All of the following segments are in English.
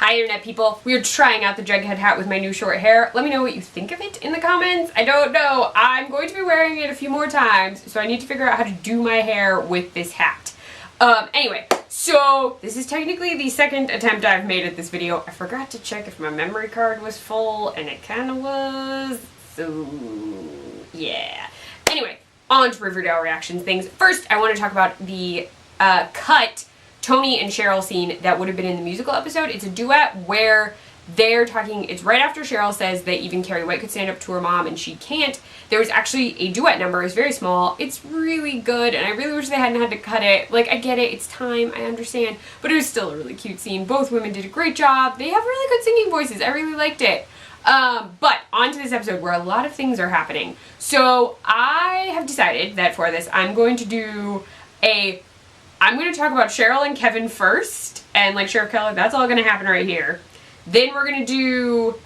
Hi internet people, we are trying out the Jughead hat with my new short hair. Let me know what you think of it in the comments. I don't know, I'm going to be wearing it a few more times, so I need to figure out how to do my hair with this hat. Anyway, so this is technically the second attempt I've made at this video. I forgot to check if my memory card was full, and it kind of was, so yeah. Anyway, on to Riverdale reactions things. First, I want to talk about the cut Choni and Cheryl scene that would have been in the musical episode. It's a duet where they're talking, it's right after Cheryl says that even Carrie White could stand up to her mom and she can't. There was actually a duet number. It's very small. It's really good, and I really wish they hadn't had to cut it. Like, I get it, it's time, I understand, but it was still a really cute scene. Both women did a great job. They have really good singing voices. I really liked it. But on to this episode where a lot of things are happening. So I have decided that for this, I'm going to talk about Cheryl and Kevin first, and like Sheriff Keller, that's all going to happen right here. Then we're going to do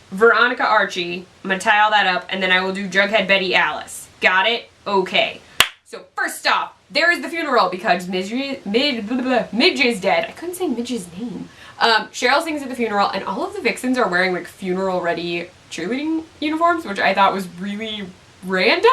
Veronica Archie. I'm going to tie all that up, and then I will do Jughead Betty Alice. Got it? Okay. So first off, there is the funeral because Midge is dead. I couldn't say Midge's name. Cheryl sings at the funeral, and all of the vixens are wearing like funeral-ready cheerleading uniforms, which I thought was really random.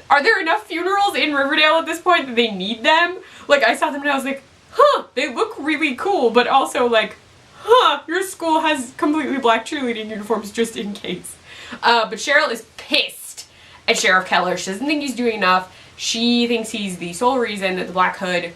Are there enough funerals in Riverdale at this point that they need them? Like, I saw them and I was like, huh, they look really cool, but also like, huh, your school has completely black cheerleading uniforms just in case. But Cheryl is pissed at Sheriff Keller. She doesn't think he's doing enough. She thinks he's the sole reason that the Black Hood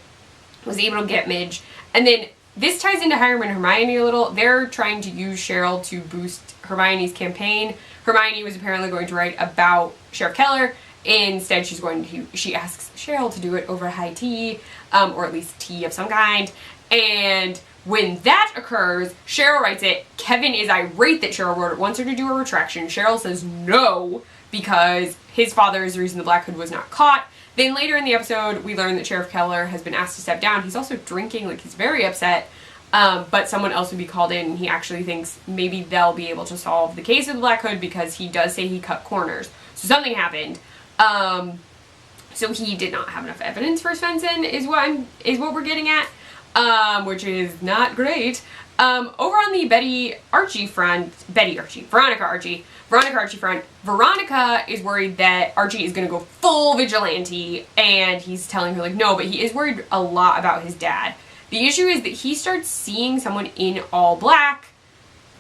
was able to get Midge. And then this ties into Hiram and Hermione a little. They're trying to use Cheryl to boost Hermione's campaign. Hermione was apparently going to write about Sheriff Keller. Instead, she asks Cheryl to do it over high tea, or at least tea of some kind. And when that occurs, Cheryl writes it. Kevin is irate that Cheryl wrote it, wants her to do a retraction. Cheryl says no, because his father is the reason the Black Hood was not caught. Then later in the episode, we learn that Sheriff Keller has been asked to step down. He's also drinking, like he's very upset, but someone else would be called in, and he actually thinks maybe they'll be able to solve the case of the Black Hood because he does say he cut corners. So something happened. So he did not have enough evidence for Svensson is what we're getting at, which is not great. Over on the Veronica Archie front, Veronica is worried that Archie is going to go full vigilante, and he's telling her like, no, but he is worried a lot about his dad. The issue is that he starts seeing someone in all black,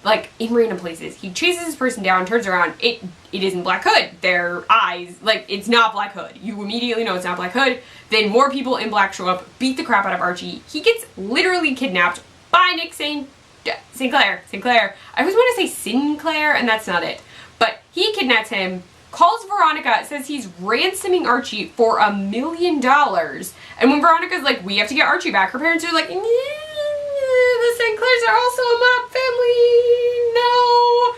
like in random places. He chases this person down, turns around, it isn't Black Hood. Their eyes, like, it's not Black Hood. You immediately know it's not Black Hood. Then more people in black show up, beat the crap out of Archie. He gets literally kidnapped by Nick Sinclair. I always want to say Sinclair, and that's not it. But he kidnaps him, calls Veronica, says he's ransoming Archie for $1 million. And when Veronica's like, we have to get Archie back, her parents are like, the Sinclairs are also a mob family, no.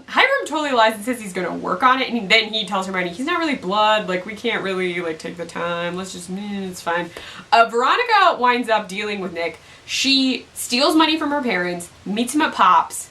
Hiram totally lies and says he's gonna work on it, and then he tells Hermione he's not really blood, like we can't really like take the time, let's just, it's fine. Veronica winds up dealing with Nick. She steals money from her parents, meets him at Pop's.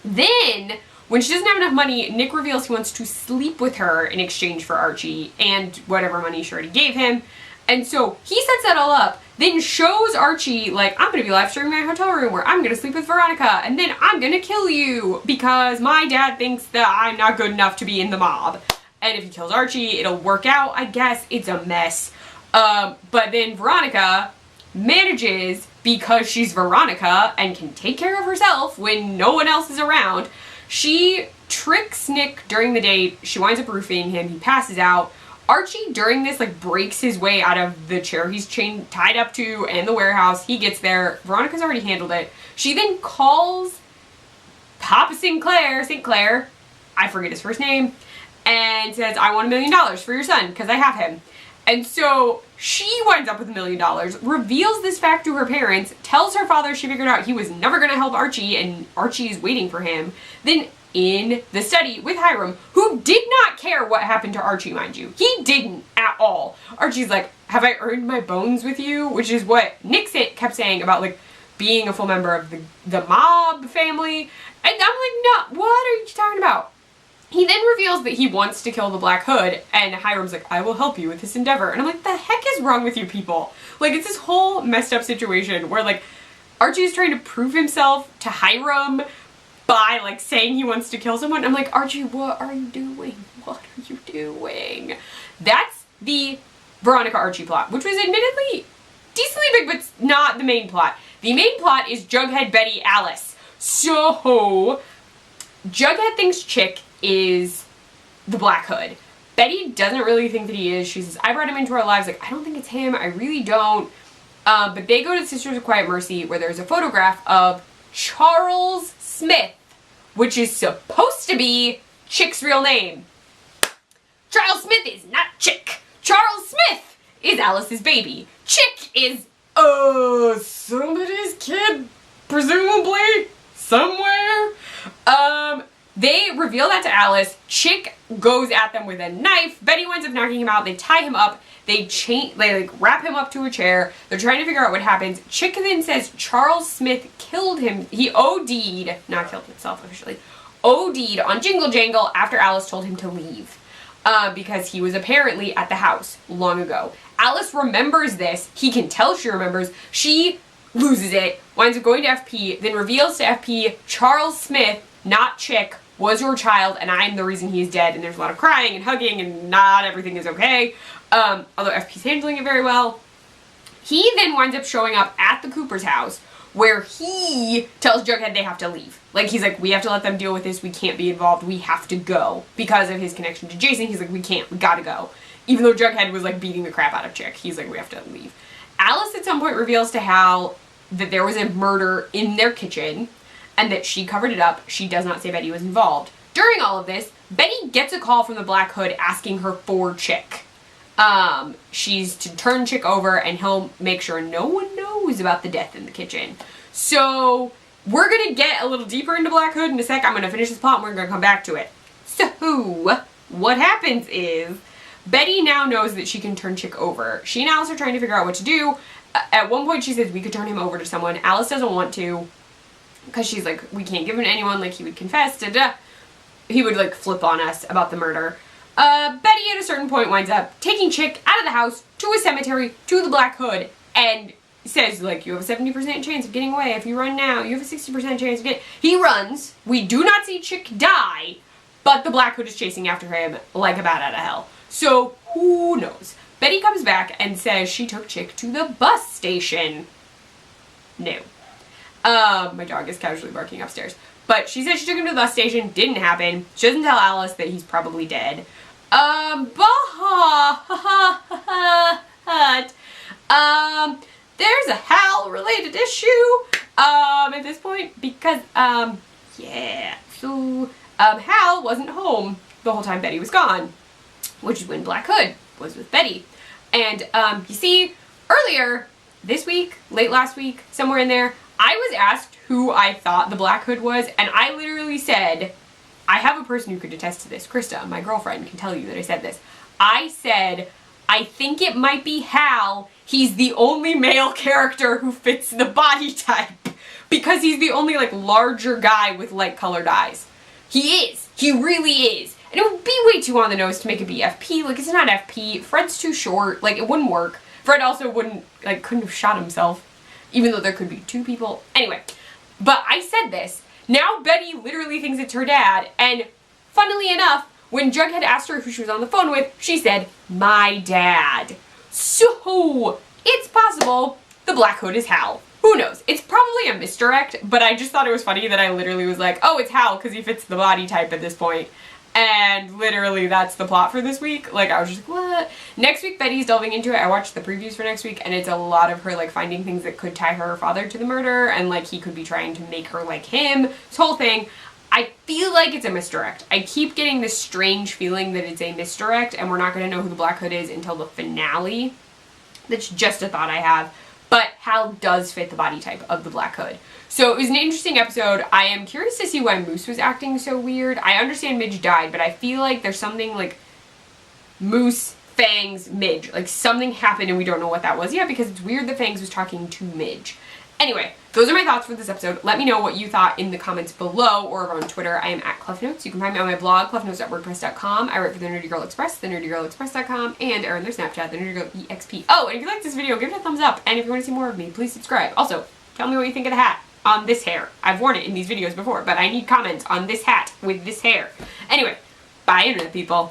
Then, when she doesn't have enough money, Nick reveals he wants to sleep with her in exchange for Archie and whatever money she already gave him. And so he sets that all up, then shows Archie, like, I'm going to be live streaming my hotel room where I'm going to sleep with Veronica, and then I'm going to kill you because my dad thinks that I'm not good enough to be in the mob. And if he kills Archie, it'll work out, I guess. It's a mess. But then Veronica manages, because she's Veronica and can take care of herself when no one else is around, she tricks Nick during the date. She winds up roofing him. He passes out. Archie, during this, like, breaks his way out of the chair he's tied up to and the warehouse. He gets there. Veronica's already handled it. She then calls Papa Sinclair, I forget his first name, and says, I want $1 million for your son, because I have him. And so she winds up with $1 million, reveals this fact to her parents, tells her father she figured out he was never going to help Archie, and Archie is waiting for him. Then in the study with Hiram, who did not care what happened to Archie, mind you. He didn't at all. Archie's like, have I earned my bones with you? Which is what Nick kept saying about, like, being a full member of the mob family. And I'm like, no, what are you talking about? He then reveals that he wants to kill the Black Hood, and Hiram's like, I will help you with this endeavor. And I'm like, the heck is wrong with you people? Like, it's this whole messed up situation where, like, Archie is trying to prove himself to Highr'd by like saying he wants to kill someone. I'm like, Archie, what are you doing? What are you doing? That's the Veronica Archie plot, which was admittedly decently big, but not the main plot. The main plot is Jughead, Betty, Alice. So, Jughead thinks Chick is the Black Hood. Betty doesn't really think that he is. She says, I brought him into our lives. Like, I don't think it's him. I really don't. But they go to Sisters of Quiet Mercy, where there's a photograph of Charles Smith, which is supposed to be Chick's real name. Charles Smith is not Chick. Charles Smith is Alice's baby. Chick is, somebody's kid, presumably, somewhere. They reveal that to Alice. Chick goes at them with a knife. Betty winds up knocking him out. They tie him up. They like wrap him up to a chair. They're trying to figure out what happens. Chick then says Charles Smith killed him. He OD'd, not killed himself officially, OD'd on Jingle Jangle after Alice told him to leave. Because he was apparently at the house long ago. Alice remembers this. He can tell she remembers. She loses it, winds up going to FP, then reveals to FP, Charles Smith, not Chick, was your child, and I'm the reason he's dead, and there's a lot of crying and hugging, and not everything is okay. Although FP's handling it very well. He then winds up showing up at the Cooper's house, where he tells Jughead they have to leave. Like, he's like, we have to let them deal with this, we can't be involved, we have to go. Because of his connection to Jason, he's like, we can't, we gotta go. Even though Jughead was, like, beating the crap out of Chick, he's like, we have to leave. Alice at some point reveals to Hal that there was a murder in their kitchen, and that she covered it up. She does not say Betty was involved. During all of this, Betty gets a call from the Black Hood asking her for Chick. She's to turn Chick over, and he'll make sure no one knows about the death in the kitchen. So, we're gonna get a little deeper into Black Hood in a sec. I'm gonna finish this plot and we're gonna come back to it. So, what happens is, Betty now knows that she can turn Chick over. She and Alice are trying to figure out what to do. At one point she says we could turn him over to someone. Alice doesn't want to, because she's like, we can't give him to anyone, like he would confess, da-da. He would like flip on us about the murder. Betty at a certain point winds up taking Chick out of the house to a cemetery to the Black Hood and says, like, you have a 70% chance of getting away. If you run now, you have a 60% chance of getting... He runs. We do not see Chick die, but the Black Hood is chasing after him like a bat out of hell. So, who knows? Betty comes back and says she took Chick to the bus station. No. My dog is casually barking upstairs. But she said she took him to the bus station. Didn't happen. She doesn't tell Alice that he's probably dead. There's a Hal-related issue, at this point, because, yeah. So, Hal wasn't home the whole time Betty was gone, which is when Black Hood was with Betty. And, you see, earlier this week, late last week, somewhere in there, I was asked who I thought the Black Hood was, and I literally said, I have a person who could attest to this. Krista, my girlfriend, can tell you that I said this. I said, I think it might be Hal. He's the only male character who fits the body type. Because he's the only, like, larger guy with light-colored eyes. He is. He really is. And it would be way too on the nose to make it be FP. Like, it's not FP. Fred's too short. Like, it wouldn't work. Fred also wouldn't, like, couldn't have shot himself. Even though there could be two people. Anyway. But I said this. Now Betty literally thinks it's her dad. And, funnily enough, when Jughead asked her who she was on the phone with, she said, my dad. So, it's possible the Black Hood is Hal. Who knows? It's probably a misdirect, but I just thought it was funny that I literally was like, oh, it's Hal because he fits the body type at this point. And literally that's the plot for this week. Like, I was just like, what? Next week, Betty's delving into it. I watched the previews for next week, and it's a lot of her, like, finding things that could tie her father to the murder, and, like, he could be trying to make her like him. This whole thing. I feel like it's a misdirect. I keep getting this strange feeling that it's a misdirect, and we're not going to know who the Black Hood is until the finale. That's just a thought I have. But Hal does fit the body type of the Black Hood. So it was an interesting episode. I am curious to see why Moose was acting so weird. I understand Midge died, but I feel like there's something like Moose, Fangs, Midge. Like something happened and we don't know what that was yet because it's weird that Fangs was talking to Midge. Anyway, those are my thoughts for this episode. Let me know what you thought in the comments below or over on Twitter. I am at CleffNotes. You can find me on my blog, cleffnotes.wordpress.com. I write for the Nerdy Girl Express, thenerdygirlexpress.com, and or on their Snapchat, the Nerdy Girl EXP. Oh, and if you like this video, give it a thumbs up. And if you want to see more of me, please subscribe. Also, Tell me what you think of the hat on this hair. I've worn it in these videos before, but I need comments on this hat with this hair. Anyway, bye internet people.